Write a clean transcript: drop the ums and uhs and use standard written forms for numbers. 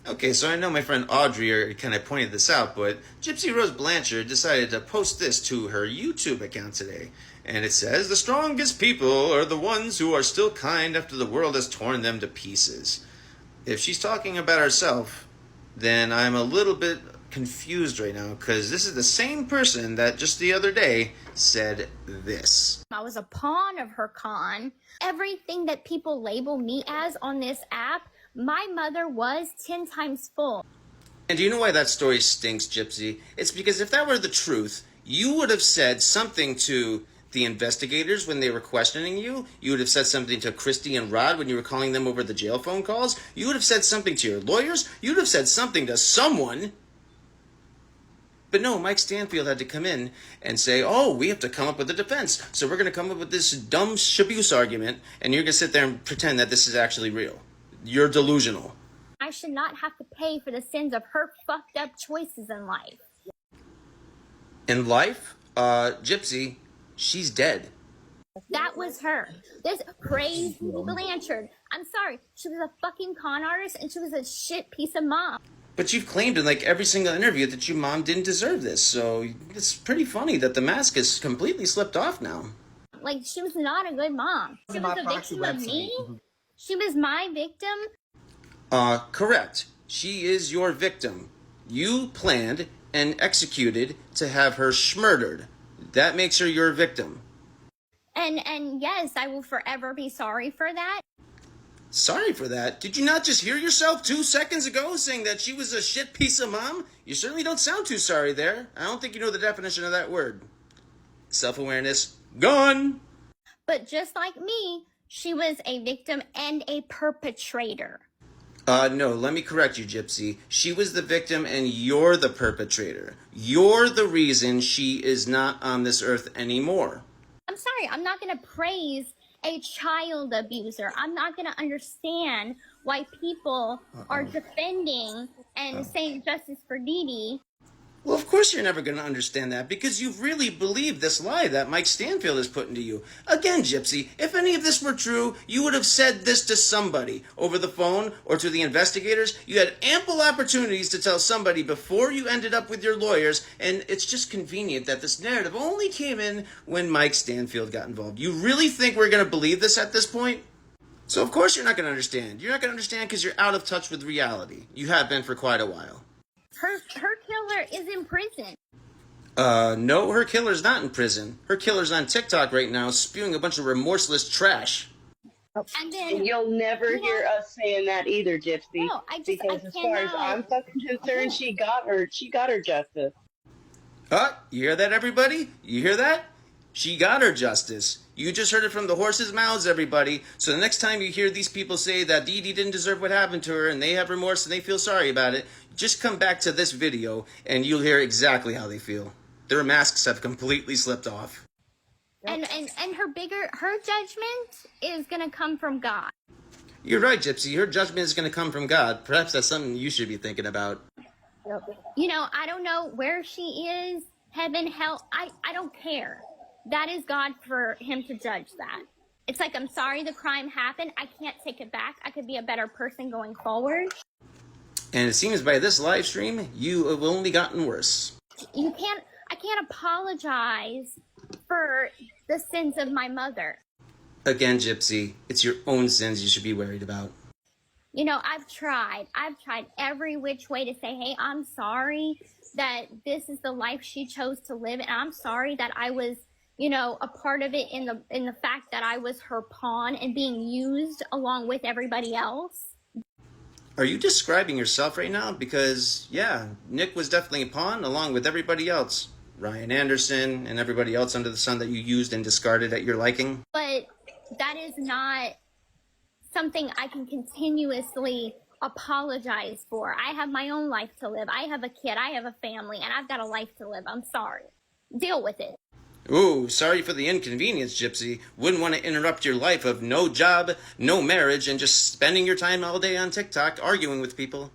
Okay, so I know my friend Audrey kind of pointed this out, but Gypsy Rose Blanchard decided to post this to her YouTube account today. And it says, "The strongest people are the ones who are still kind after the world has torn them to pieces." If she's talking about herself, then I'm a little bit confused right now, because this is the same person that just the other day said this. I was a pawn of her con. Everything that people label me as on this app, my mother was 10 times full. And do you know why that story stinks, Gypsy? It's because if that were the truth, you would have said something to the investigators when they were questioning you. You would have said something to Christy and Rod when you were calling them over the jail phone calls. You would have said something to your lawyers. You would have said something to someone. But no, Mike Stanfield had to come in and say, "Oh, we have to come up with a defense. So we're going to come up with this dumb shabuse argument, and you're going to sit there and pretend that this is actually real. You're delusional." I should not have to pay for the sins of her fucked up choices in life. In life, Gypsy, she's dead. That was her. This crazy Blanchard. I'm sorry. She was a fucking con artist, and she was a shit piece of mom. But you've claimed in like every single interview that your mom didn't deserve this, so it's pretty funny that the mask has completely slipped off now. Like, she was not a good mom. She was a victim of me. She was my victim. Correct. She is your victim. You planned and executed to have her schmurdered. That makes her your victim. And yes, I will forever be sorry for that. Sorry for that? Did you not just hear yourself 2 seconds ago saying that she was a shit piece of mom? You certainly don't sound too sorry there. I don't think you know the definition of that word. Self-awareness, gone! But just like me, she was a victim and a perpetrator. No, let me correct you, Gypsy. She was the victim and you're the perpetrator. You're the reason she is not on this earth anymore. I'm sorry, I'm not going to praise a child abuser. I'm not going to understand why people are defending and saying justice for Dee Dee. Well, of course you're never going to understand that, because you really believe this lie that Mike Stanfield is putting to you. Again, Gypsy, if any of this were true, you would have said this to somebody over the phone or to the investigators. You had ample opportunities to tell somebody before you ended up with your lawyers, and it's just convenient that this narrative only came in when Mike Stanfield got involved. You really think we're going to believe this at this point? So of course you're not going to understand. You're not going to understand because you're out of touch with reality. You have been for quite a while. Her killer is in prison. No, her killer's not in prison. Her killer's on TikTok right now spewing a bunch of remorseless trash. And then you'll never hear us saying that either, Gypsy. No, because as far as I'm fucking concerned, she got her justice. You hear that, everybody? You hear that? She got her justice. You just heard it from the horse's mouths, everybody. So the next time you hear these people say that Dee Dee didn't deserve what happened to her and they have remorse and they feel sorry about it, just come back to this video and you'll hear exactly how they feel. Their masks have completely slipped off. And her judgment is going to come from God. You're right, Gypsy. Her judgment is going to come from God. Perhaps that's something you should be thinking about. You know, I don't know where she is, heaven, hell. I don't care. That is God for him to judge that. It's like, I'm sorry the crime happened. I can't take it back. I could be a better person going forward. And it seems by this live stream, you have only gotten worse. I can't apologize for the sins of my mother. Again, Gypsy, it's your own sins you should be worried about. You know, I've tried every which way to say, hey, I'm sorry that this is the life she chose to live. And I'm sorry that I was, you know, a part of it in the fact that I was her pawn and being used along with everybody else. Are you describing yourself right now? Because, yeah, Nick was definitely a pawn along with everybody else. Ryan Anderson and everybody else under the sun that you used and discarded at your liking. But that is not something I can continuously apologize for. I have my own life to live. I have a kid. I have a family. And I've got a life to live. I'm sorry. Deal with it. Ooh, sorry for the inconvenience, Gypsy. Wouldn't want to interrupt your life of no job, no marriage, and just spending your time all day on TikTok arguing with people.